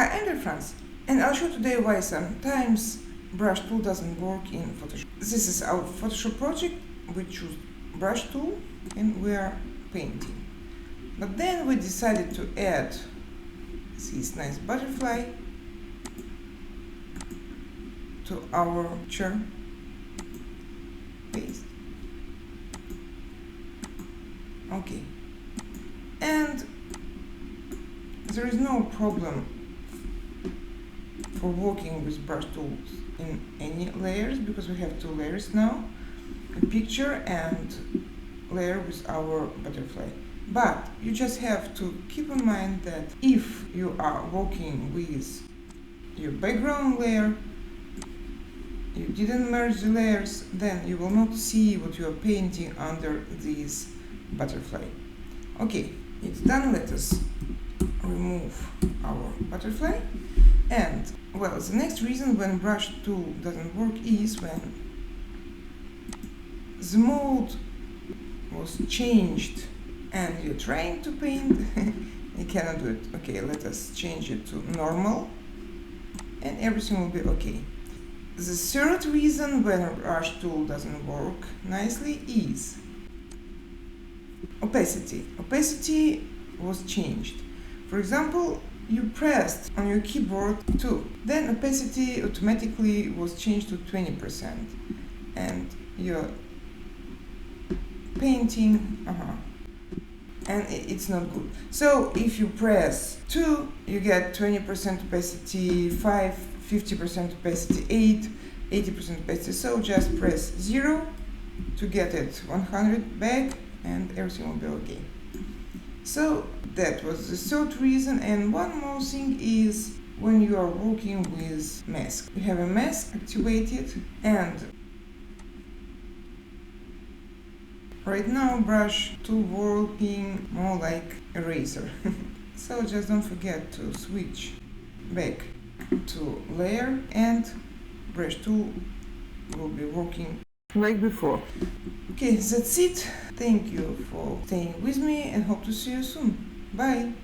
Hi, I'm Dear France, and I'll show today why sometimes brush tool doesn't work in Photoshop. This is our Photoshop project. We choose brush tool and we are painting. But then we decided to add this nice butterfly to our picture. Paste. Okay. And there is no problem for working with brush tools in any layers because we have two layers now, a picture and layer with our butterfly. But you just have to keep in mind that if you are working with your background layer, you didn't merge the layers, then you will not see what you are painting under this butterfly. Okay, it's done. Let us remove our butterfly. And well, the next reason when brush tool doesn't work is when the mode was changed and you're trying to paint, you cannot do it. Okay, let us change it to normal and everything will be okay. The third reason when a brush tool doesn't work nicely is opacity. Opacity was changed. For example, you pressed on your keyboard 2, then opacity automatically was changed to 20%, and you're painting, and it's not good. So if you press 2, you get 20% opacity, 5, 50% opacity, 8, 80% opacity. So just press 0 to get it 100 back, and everything will be okay. So that was the third reason. And one more thing is when you are working with mask. You have a mask activated, and right now brush tool working more like eraser. So just don't forget to switch back to layer and brush tool will be working like before. Okay, that's it. Thank you for staying with me and hope to see you soon. Bye!